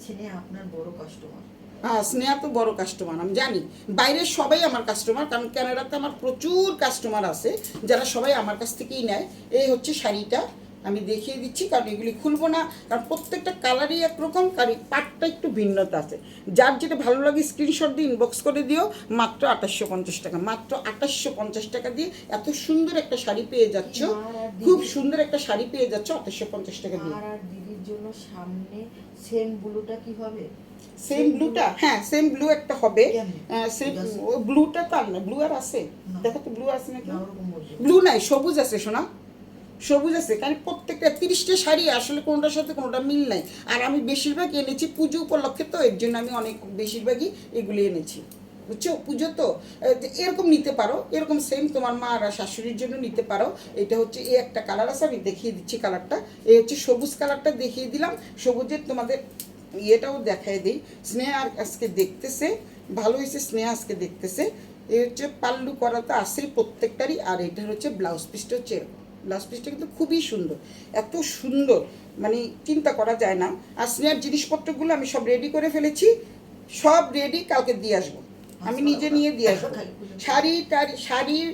স্নেহা আপনার বড় কাস্টমার। হ্যাঁ, স্নেহা তো বড় কাস্টমার, আমি জানি। বাইরের সবাই আমার কাস্টমার, কারণ কানাডাতে আমার প্রচুর কাস্টমার আছে যারা সবাই আমার কাছ থেকেই নেয়। এই হচ্ছে শাড়িটা, আমি দেখিয়ে দিচ্ছি, কারণ এগুলি খুলবো না, কারণ প্রত্যেকটা কালারই একরকম, কারণ পাটটা একটু ভিন্নতা আছে। যার যেটা ভালো লাগে স্ক্রিনশট দিয়ে ইনবক্স করে দিও। মাত্র 2850 টাকা, মাত্র 2850 টাকা দিয়ে এত সুন্দর একটা শাড়ি পেয়ে যাচ্ছ, খুব সুন্দর একটা শাড়ি পেয়ে যাচ্ছ 2850 টাকা দিয়ে। আর দিদির জন্য সামনে সেম ব্লুটা কি হবে? সেম ব্লুটা, হ্যাঁ সেম ব্লু একটা হবে। সেম ব্লুটা তো আর না, ব্লু আর আছে, দেখো তো ব্লু আছে নাকি? ব্লু নাই, সবুজ আছে সোনা, সবুজ আছে। কারণ প্রত্যেকটা 30টা শাড়ি আসলে কোনোটার সাথে কোনোটা মিল নাই। আর আমি বেশিরভাগ এনেছি পুজো উপলক্ষে, তো এর জন্য আমি বেশিরভাগই এগুলি এনেছি, বুঝছো? পুজো তো এরকম নিতে পারো, এরকম সেম তোমার মা আর শাশুড়ির জন্য নিতে পারো। এটা হচ্ছে এই একটা কালার আছে, আমি দেখিয়ে দিচ্ছি কালারটা। এই হচ্ছে সবুজ কালারটা দেখিয়ে দিলাম। সবুজের তোমাদের ইয়েটাও দেখাই দিই। স্নেহা আজকে দেখতেছে, ভালো হয়েছে, স্নেহা আজকে দেখতেছে। এই হচ্ছে পাল্লু করা তো আসেই প্রত্যেকটারই। আর এটার হচ্ছে ব্লাউজ পিসটা হচ্ছে এরকম। ব্লাউজ পিসটা কিন্তু খুবই সুন্দর, এত সুন্দর মানে চিন্তা করা যায় না। আর স্নেহার জিনিসপত্রগুলো আমি সব রেডি করে ফেলেছি, সব রেডি, কালকে দিয়ে আসবো, আমি নিজে নিয়ে দিয়ে আসবো। শাড়ির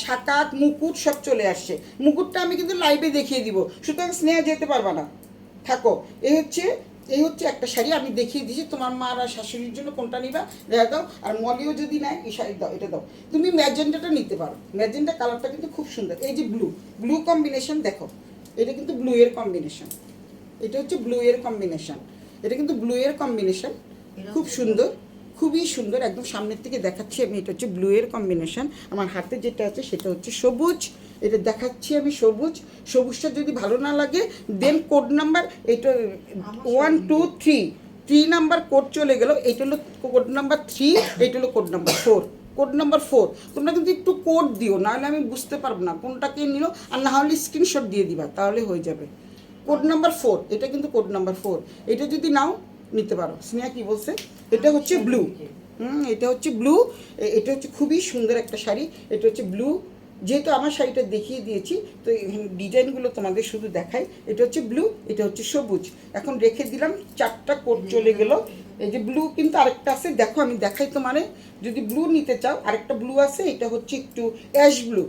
শাকাত মুকুট সব চলে আসছে। মুকুটটা আমি কিন্তু লাইভে দেখিয়ে দিব, সুতরাং স্নেহা যেতে পারবা না, থাকো। এই হচ্ছে একটা শাড়ি আমি দেখিয়ে দিয়েছি। তোমার মা আর শাশুড়ির জন্য কোনটা নিবা দেখা দাও। আর মলিও যদি নেয় এই শাড়ি দাও, এটা দাও। তুমি ম্যাজেন্টাটা নিতে পারো, ম্যাজেন্টা কালারটা কিন্তু খুব সুন্দর। এই যে ব্লু কম্বিনেশন দেখো, এটা কিন্তু ব্লু এর কম্বিনেশন, এটা হচ্ছে ব্লু এর কম্বিনেশন, এটা কিন্তু ব্লু এর কম্বিনেশন, খুব সুন্দর, খুবই সুন্দর। একদম সামনের থেকে দেখাচ্ছি আমি। এটা হচ্ছে ব্লু এর কম্বিনেশন। আমার হাতে যেটা আছে সেটা হচ্ছে সবুজ, এটা দেখাচ্ছি আমি সবুজ। সবুজটা যদি ভালো না লাগে দেন কোড নাম্বার, এটা 1 2 3 নাম্বার কোড চলে গেল। এইটা হলো কোড নাম্বার 3, এইটা হলো কোড নাম্বার 4। কোড নাম্বার 4 তোমরা কিন্তু একটু কোড দিও, নাহলে আমি বুঝতে পারবো না কোনটা কে নিল। আর না হলে স্ক্রিনশট দিয়ে দিবা, তাহলে হয়ে যাবে। কোড নাম্বার 4, এটা কিন্তু কোড নাম্বার 4। এটা যদি নাও নিতে পারো। স্নেহা কি বলছে? এটা হচ্ছে ব্লু। এটা হচ্ছে ব্লু। এটা হচ্ছে খুবই সুন্দর একটা শাড়ি। এটা হচ্ছে ব্লু। যেহেতু আমার শাড়িটা দেখিয়ে দিয়েছি, তো ডিজাইনগুলো তোমাদের শুধু দেখাই। এটা হচ্ছে ব্লু, এটা হচ্ছে সবুজ। এখন রেখে দিলাম, 4টা কোট চলে গেল। এই যে ব্লু কিন্তু আরেকটা আছে, দেখো আমি দেখাই তোমারে। যদি ব্লু নিতে চাও, আরেকটা ব্লু আছে, এটা হচ্ছে একটু অ্যাশ ব্লু।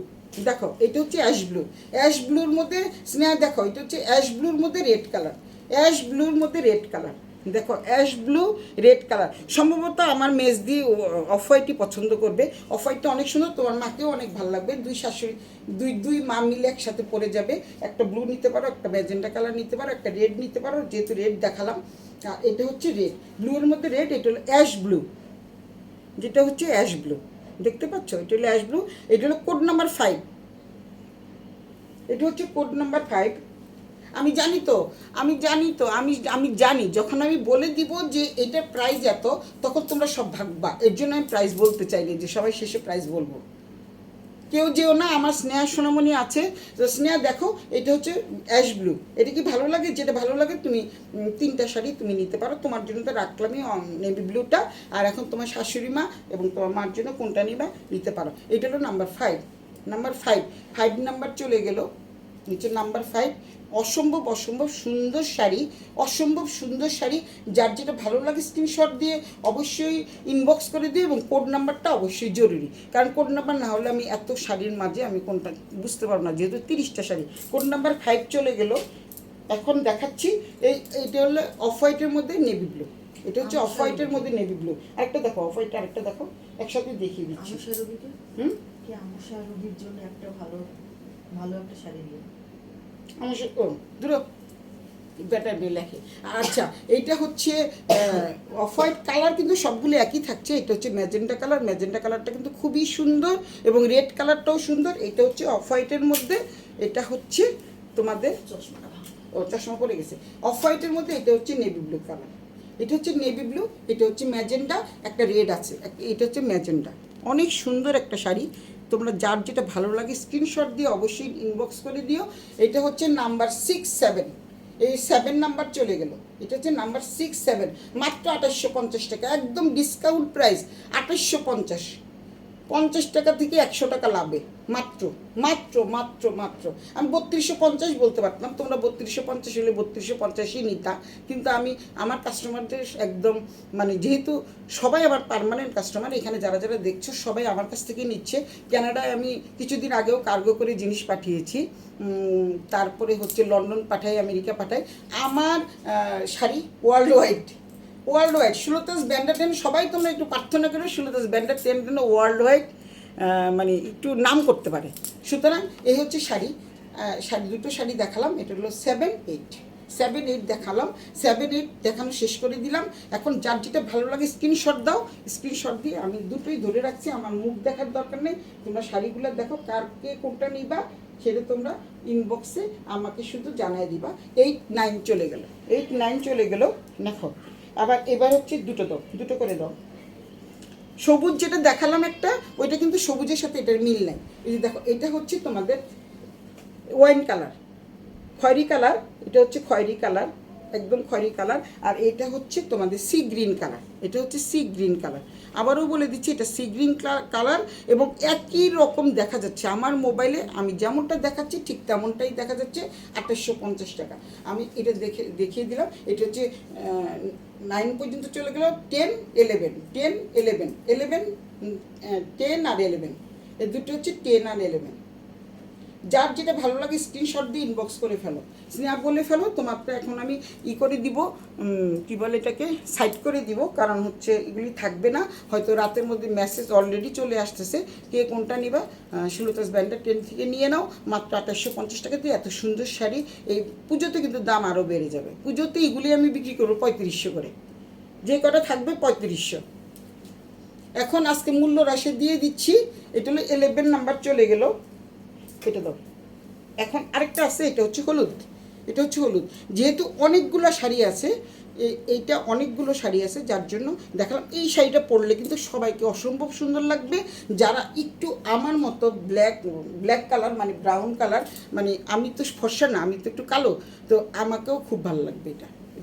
দেখো এটা হচ্ছে অ্যাশ ব্লু। অ্যাশ ব্লুর মধ্যে স্নেহা দেখো, এটা হচ্ছে অ্যাশ ব্লুর মধ্যে রেড কালার। অ্যাশ ব্লুর মধ্যে রেড কালার, দেখো অ্যাশ ব্লু রেড কালার। সম্ভবত আমার মেজদি অফ হোয়াইটই পছন্দ করবে। অফ হোয়াইটটা অনেক সুন্দর, তোমার মাকেও অনেক ভালো লাগবে। দুই শাশুড়ি, দুই মা মিলে একসাথে পরে যাবে। একটা ব্লু নিতে পারো, একটা ম্যাজেন্টা কালার নিতে পারো, একটা রেড নিতে পারো, যেহেতু রেড দেখালাম। এটা হচ্ছে রেড, ব্লুর মধ্যে রেড। এটা হলো অ্যাশ ব্লু, যেটা হচ্ছে অ্যাশ ব্লু, দেখতে পাচ্ছ? এটা হলো অ্যাশ ব্লু। এটা হলো কোড নাম্বার 5। এটা হচ্ছে কোড নাম্বার 5। আমি জানি তো, আমি জানি যখন আমি বলে দিব যে এটার প্রাইস এত, তখন তোমরা সব ভাববা। এর জন্য আমি প্রাইস বলতে চাইনি যে সবাই শেষে প্রাইস বলবো। কেউ যেও না, আমার স্নেহা সোনামণি আছে। তো স্নেহা দেখো, এটা হচ্ছে অ্যাশ ব্লু। এটা কি ভালো লাগে? যেটা ভালো লাগে তুমি 3টা শাড়ি তুমি নিতে পারো। তোমার জন্য তো রাখলামই নেভি ব্লুটা, আর এখন তোমার শাশুড়ি মা এবং তোমার মার জন্য কোনটা নিবা নিতে পারো। এটা হলো নাম্বার 5। নাম্বার 5 নাম্বার চলে গেল নিচে। নাম্বার 5 অসম্ভব সুন্দর শাড়ি, অসম্ভব সুন্দর শাড়ি। যার যেটা ভালো লাগে স্ক্রিনশট দিয়ে অবশ্যই ইনবক্স করে দিও, এবং কোড নাম্বারটা অবশ্যই জরুরি, কারণ কোড নাম্বার না হলে আমি এত শাড়ির মাঝে আমি কোনটা বুঝতে পারবো না, যেহেতু 30টা শাড়ি। কোড নাম্বার 5 চলে গেল। এখন দেখাচ্ছি এইটা হলো অফ হোয়াইটের মধ্যে নেভি ব্লু। এটা হচ্ছে অফ হোয়াইটের মধ্যে নেভি ব্লু। আরেকটা দেখো, অফ হোয়াইট আরেকটা দেখো, একসাথে দেখিয়ে দিচ্ছি। আমসা রবির জন্য একটা ভালো ভালো একটা শাড়ি দিও। আমার দূর বেটার বে লেখে। আচ্ছা, এইটা হচ্ছে অফ হোয়াইট কালার, কিন্তু সবগুলো একই থাকছে। এটা হচ্ছে ম্যাজেন্টা কালার। ম্যাজেন্টা কালারটা কিন্তু খুবই সুন্দর, এবং রেড কালারটাও সুন্দর। এটা হচ্ছে অফ হোয়াইটের মধ্যে। এটা হচ্ছে তোমাদের চশমা পড়ে গেছে। অফ হোয়াইটের মধ্যে এটা হচ্ছে নেভি ব্লু কালার। এটা হচ্ছে নেভি ব্লু, এটা হচ্ছে ম্যাজেন্টা, একটা রেড আছে, এটা হচ্ছে ম্যাজেন্টা। অনেক সুন্দর একটা শাড়ি। তোমরা যার যেটা ভালো লাগে স্ক্রিনশট দিয়ে অবশ্যই ইনবক্স করে দিও। এটা হচ্ছে নাম্বার 6, 7। এই 7 নাম্বার চলে গেল। এটা হচ্ছে নাম্বার 6, 7। মাত্র 2850 টাকা, একদম ডিসকাউন্ট প্রাইস। 2850, 50 টাকা থেকে 100 টাকা লাভে। মাত্র মাত্র মাত্র মাত্র আমি 3250 বলতে পারতাম, তোমরা 3250 হলে 3250ই নিতা, কিন্তু আমি আমার কাস্টমারদের একদম মানে, যেহেতু সবাই আমার পার্মানেন্ট কাস্টমার, এখানে যারা যারা দেখছো সবাই আমার কাছ থেকে নিচ্ছে। কানাডায় আমি কিছুদিন আগেও কার্গো করে জিনিস পাঠিয়েছি, তারপরে হচ্ছে লন্ডন পাঠাই, আমেরিকা পাঠাই। আমার শাড়ি ওয়ার্ল্ড ওয়াইড সুলতাস ব্যান্ডার 10, সবাই তোমরা একটু প্রার্থনা করো সুলতাস ব্যান্ডার 10 যেন ওয়ার্ল্ড ওয়াইড মানে একটু নাম করতে পারে। সুতরাং এই হচ্ছে শাড়ি। দুটো শাড়ি দেখালাম। এটা হলো 7, 8 দেখালাম। 7, 8 দেখানো শেষ করে দিলাম। এখন যার যেটা ভালো লাগে স্ক্রিনশট দাও। স্ক্রিনশট দিয়ে আমি দুটোই ধরে রাখছি, আমার মুখ দেখার দরকার নেই। তোমরা শাড়িগুলো দেখো, কার কে কোনটা নিবা সেটা তোমরা ইনবক্সে আমাকে শুধু জানাই দিবা। 8, 9 চলে গেল। 8, 9 চলে গেল। দেখো আবার এবার হচ্ছে দুটো করে দাও। সবুজ যেটা দেখালাম একটা, ওইটা কিন্তু সবুজের সাথে এটার মিল নাই। এই যে দেখো, এটা হচ্ছে তোমাদের ওয়াইন কালার, খয়েরি কালার। এটা হচ্ছে খয়েরি কালার, একদম খয়েরি কালার। আর এটা হচ্ছে তোমাদের সি গ্রিন কালার। এটা হচ্ছে সি গ্রিন কালার। আবারও বলে দিচ্ছি, এটা সি গ্রিন কালার, এবং একই রকম দেখা যাচ্ছে আমার মোবাইলে। আমি যেমনটা দেখাচ্ছি ঠিক তেমনটাই দেখা যাচ্ছে। 2850 টাকা। আমি এটা দেখিয়ে দিলাম। এটা হচ্ছে 9 পর্যন্ত চলে গেল। 10, 11, 10, 11, 11, 10 আর 11, এই দুটো হচ্ছে 10 আর 11। যার যেটা ভালো লাগে স্ক্রিনশট দিয়ে ইনবক্স করে ফেলো, স্নেহা বলে ফেলো। তোমারটা এখন আমি করে দিব, কী বলে এটাকে, সাইড করে দিব, কারণ হচ্ছে এগুলি থাকবে না। হয়তো রাতের মধ্যে মেসেজ অলরেডি চলে আসতেছে। কে কোনটা নিবা সুলতাস ব্যান্ডার 10 থেকে নিয়ে নাও। মাত্র 2850 টাকা দিয়ে এত সুন্দর শাড়ি। এই পুজোতে কিন্তু দাম আরও বেড়ে যাবে। পুজোতে এগুলি আমি বিক্রি করবো 3500 করে, যে কটা থাকবে 3500। এখন আজকে মূল্য হ্রাসে দিয়ে দিচ্ছি। এটা হলো 11 নাম্বার চলে গেল। এটা দাও। এখন আরেকটা আছে, এটা হচ্ছে হলুদ। যেহেতু অনেকগুলো শাড়ি আছে, এইটা অনেকগুলো শাড়ি আছে, যার জন্য দেখালাম। এই শাড়িটা পরলে কিন্তু সবাইকে অসম্ভব সুন্দর লাগবে। যারা একটু আমার মতো ব্ল্যাক কালার মানে ব্রাউন কালার, মানে আমি তো ফর্সা না, আমি তো একটু কালো, তো আমাকেও খুব ভালো লাগবে। এটা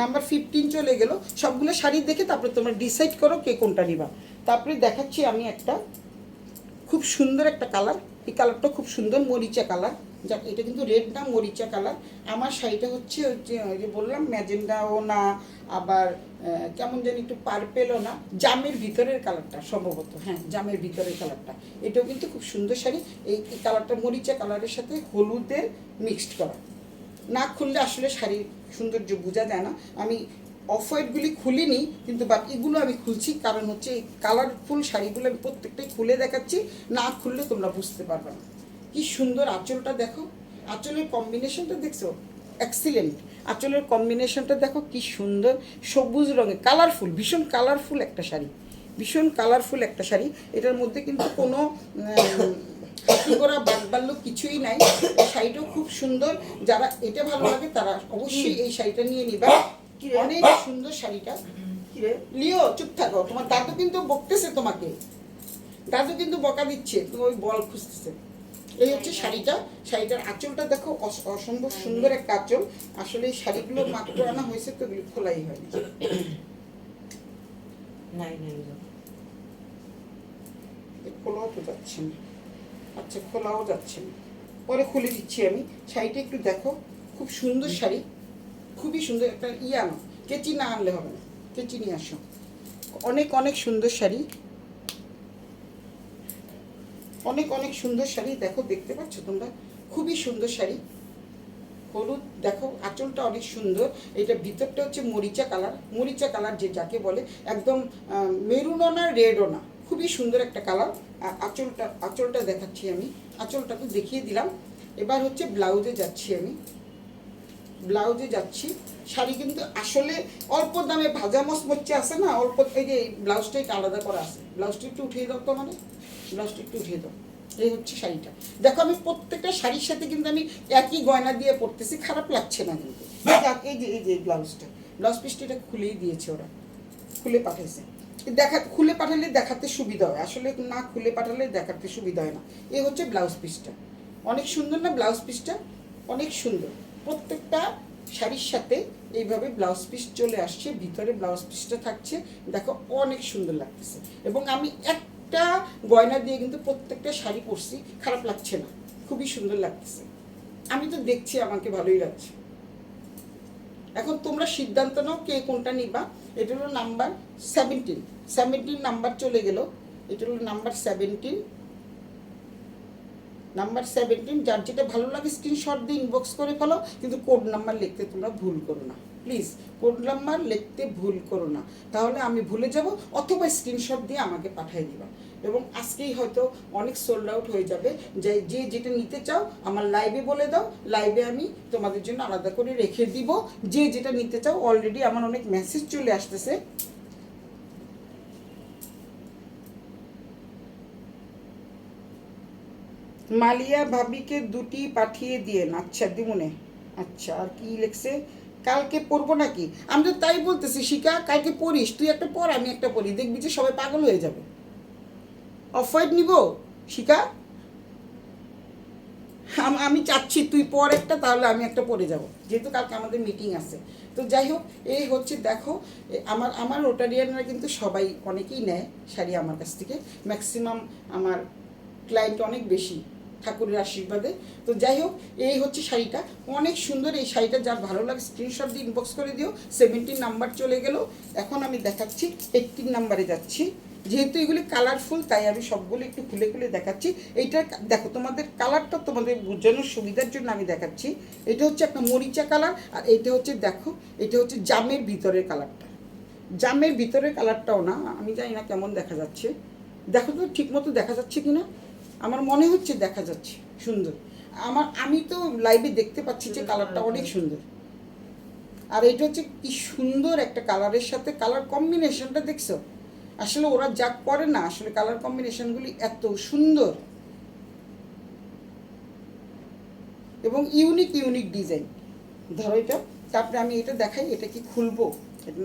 নাম্বার 15 চলে গেল। সবগুলো শাড়ি দেখে তারপরে তোমরা ডিসাইড করো কে কোনটা নিবা। তারপরে দেখাচ্ছি আমি একটা খুব সুন্দর একটা কালার। এই কালারটা খুব সুন্দর, মরিচা কালার। যাক, এটা কিন্তু রেড না, মরিচা কালার। আমার শাড়িটা হচ্ছে ওই যে বললাম ম্যাজেন্ডাও না, আবার কেমন জানি একটু পার্পেলও না, জামের ভিতরের কালারটা সম্ভবত, হ্যাঁ জামের ভিতরের কালারটা। এটাও কিন্তু খুব সুন্দর শাড়ি। এই কালারটা মরিচা কালারের সাথে হলুদের মিক্সড করা। না খুললে আসলে শাড়ির সৌন্দর্য বোঝা যায় না। আমি অফ হোয়াইটগুলি খুলিনি, কিন্তু বাকিগুলো আমি খুলছি, কারণ হচ্ছে এই কালারফুল শাড়িগুলো আমি প্রত্যেকটাই খুলে দেখাচ্ছি। না খুললে তোমরা বুঝতে পারবে না। কি সুন্দর আঁচলটা দেখো, আঁচলের কম্বিনেশনটা দেখছো, এক্সিলেন্ট। আঁচলের কম্বিনেশনটা দেখো কি সুন্দর, সবুজ রঙের, কালারফুল, ভীষণ কালারফুল একটা শাড়ি, ভীষণ কালারফুল একটা শাড়ি। এটার মধ্যে কিন্তু কোনো হাতি করা বাগবাল্য কিছুই নাই। এই শাড়িটাও খুব সুন্দর। যারা এটা ভালো লাগে তারা অবশ্যই এই শাড়িটা নিয়ে নিবা। অনেক সুন্দর শাড়িটা। কিরে লিও চুপ থাকো, তোমার দাদু কিন্তু বকতেছে তোমাকে, দাদু কিন্তু বকা দিচ্ছে, তুমি ওই বল খুঁজতেছে। এই হচ্ছে শাড়িটা। শাড়িটার আঁচলটা দেখো, অসম্ভব সুন্দর একটা আঁচল। আসলে এই শাড়িগুলো মাত্র আনা হয়েছে তো এগুলো খোলাই হয়নি। নাই নাই খোলাও তো যাচ্ছে না। আচ্ছা, খোলাও যাচ্ছে না, পরে খুলে দিচ্ছি আমি। শাড়িটা একটু দেখো, খুব সুন্দর শাড়ি, খুবই সুন্দর। একটা আনো, কেচি না আনলে হবে না, কেচি নিয়ে আসো। অনেক অনেক সুন্দর শাড়ি, অনেক অনেক সুন্দর শাড়ি। দেখো, দেখতে পাচ্ছ তোমরা, খুবই সুন্দর শাড়ি। হলুদ দেখো, আঁচলটা অনেক সুন্দর। এটা ভিতরটা হচ্ছে মরিচা কালার, মরিচা কালার যে যাকে বলে, একদম মেরুনও না রেডও না, খুবই সুন্দর একটা কালার। আঁচলটা দেখাচ্ছি আমি, আঁচলটা তো দেখিয়ে দিলাম। এবার হচ্ছে ব্লাউজে যাচ্ছি আমি, ব্লাউজে যাচ্ছি। শাড়ি কিন্তু আসলে অল্প দামে ভাজা মচমচে আছে না, অল্প। এই যে ব্লাউজটা একটু আলাদা করা আছে, ব্লাউজটা একটু উঠিয়ে দাও তো, মানে ব্লাউজটা একটু উঠিয়ে দাও। এই হচ্ছে শাড়িটা। দেখো, আমি প্রত্যেকটা শাড়ির সাথে কিন্তু আমি একই গয়না দিয়ে পরতেছি, খারাপ লাগছে না কিন্তু। এই যে ব্লাউজ পিসটা এটা খুলেই দিয়েছে ওরা, খুলে পাঠাইছে। খুলে পাঠালে দেখাতে সুবিধা হয়, আসলে না খুলে পাঠালে দেখাতে সুবিধা হয় না। এই হচ্ছে ব্লাউজ পিসটা। অনেক সুন্দর না ব্লাউজ পিসটা? অনেক সুন্দর। প্রত্যেকটা শাড়ির সাথে এইভাবে ব্লাউজ পিস চলে আসছে, ভিতরে ব্লাউজ পিসটা থাকছে। দেখো, অনেক সুন্দর লাগতেছে। এবং আমি একটা গয়না দিয়ে কিন্তু প্রত্যেকটা শাড়ি পরছি, খারাপ লাগছে না, খুবই সুন্দর লাগতেছে। আমি তো দেখছি আমাকে ভালোই লাগছে। এখন তোমরা সিদ্ধান্ত নাও কে কোনটা নিবা। এটা হলো নাম্বার 17 নাম্বার চলে গেল। এটা হলো নাম্বার 17। যার যেটা ভালো লাগে স্ক্রিনশট দিয়ে ইনবক্স করে ফেলো, কিন্তু কোড নাম্বার লিখতে তোমরা ভুল করো না প্লিজ। কোড নাম্বার লিখতে ভুল করো না, তাহলে আমি ভুলে যাব, অথবা স্ক্রিনশট দিয়ে আমাকে পাঠিয়ে দিবা। এবং আজকেই হয়তো অনেক সোল্ড আউট হয়ে যাবে। যে যেটা নিতে চাও আমার লাইভে বলে দাও, লাইভে আমি তোমাদের জন্য আলাদা করে রেখে দিব। যে যেটা নিতে চাও, অলরেডি আমার অনেক মেসেজ চলে আসতেছে। মালিয়া ভাবিকে দুটি পাঠিয়ে দিয়েন। আচ্ছা দিমুনে। আচ্ছা, আর কি লিখছে? কালকে পরবো নাকি? আমি তো তাই বলতেছি, শিখা কালকে পড়িস, তুই একটা পর আমি একটা পড়ি, দেখবি যে সবাই পাগল হয়ে যাবে। অফ হোয়াইট নিব শিখা? আমি চাচ্ছি তুই পর একটা, তাহলে আমি একটা পরে যাব, যেহেতু কালকে আমাদের মিটিং আছে। তো যাই হোক, এই হচ্ছে দেখো, আমার রোটারিয়ানরা কিন্তু সবাই অনেকেই নেয় শাড়ি আমার কাছ থেকে। ম্যাক্সিমাম আমার ক্লায়েন্ট অনেক বেশি, ঠাকুরের আশীর্বাদে। তো যাই হোক, এই হচ্ছে শাড়িটা, অনেক সুন্দর। এই শাড়িটা যার ভালো লাগে স্ক্রিনশট দিয়ে ইনবক্স করে দিও। 17 নাম্বার চলে গেল। এখন আমি দেখাচ্ছি 18 নাম্বারে যাচ্ছি। যেহেতু এগুলি কালারফুল, তাই আমি সবগুলো একটু খুলে খুলে দেখাচ্ছি। এইটা দেখো, তোমাদের কালারটা তোমাদের বোঝানোর সুবিধার জন্য আমি দেখাচ্ছি। এটা হচ্ছে একটা মরিচা কালার, আর এটা হচ্ছে দেখো, এটা হচ্ছে জামের ভিতরের কালারটা। জামের ভিতরের কালারটাও না, আমি জানি না কেমন দেখা যাচ্ছে। দেখো তো ঠিক মতো দেখা যাচ্ছে কিনা, আমার মনে হচ্ছে দেখা যাচ্ছে সুন্দর। আমি তো লাইভে দেখতে পাচ্ছি যে কালারটা অনেক সুন্দর। আর এটা হচ্ছে কি সুন্দর একটা কালারের সাথে কালার কম্বিনেশনটা দেখছো? আসলে ওরা যা করে না, আসলে কালার কম্বিনেশনগুলি এত সুন্দর এবং ইউনিক ডিজাইন। ধরো এটা তারপরে আমি এটা দেখাই, এটা কি খুলবো,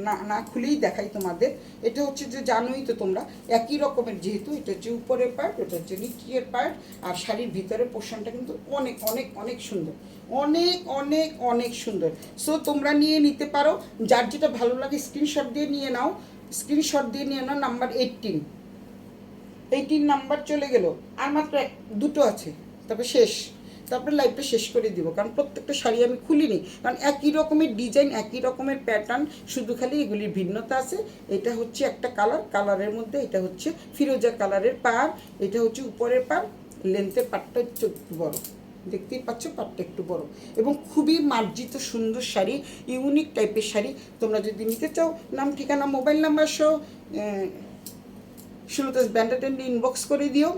না না খুলেই দেখাই তোমাদের। এটা হচ্ছে যে জানোই তো তোমরা, একই রকমের, যেহেতু এটা হচ্ছে উপরের পার্ট, এটা হচ্ছে নিচের পার্ট, আর শাড়ির ভিতরের পোর্শনটা কিন্তু অনেক অনেক অনেক সুন্দর, অনেক অনেক অনেক সুন্দর। সো তোমরা নিয়ে নিতে পারো, যার যেটা ভালো লাগে স্ক্রিনশট দিয়ে নিয়ে নাও, স্ক্রিনশট দিয়ে নিয়ে নাও। নাম্বার 18 নাম্বার চলে গেল, আর মাত্র দুটো আছে, তারপরে শেষ, তারপরে লাইভটা শেষ করে দিব, কারণ প্রত্যেকটা শাড়ি আমি খুলিনি, কারণ একই রকমের ডিজাইন, একই রকমের প্যাটার্ন, শুধু খালি এগুলির ভিন্নতা আছে। এটা হচ্ছে একটা কালারের মধ্যে, এটা হচ্ছে ফিরোজা কালারের পাড়, এটা হচ্ছে উপরের পাড়, লেন্থের পাড়টা হচ্ছে একটু বড়, দেখতেই পাচ্ছ পাড়টা একটু বড়, এবং খুবই মার্জিত সুন্দর শাড়ি, ইউনিক টাইপের শাড়ি। তোমরা যদি নিতে চাও, নাম ঠিকানা মোবাইল নাম্বার সহ সুলতাস ব্যান্ডাটেন্ডে ইনবক্স করে দিও।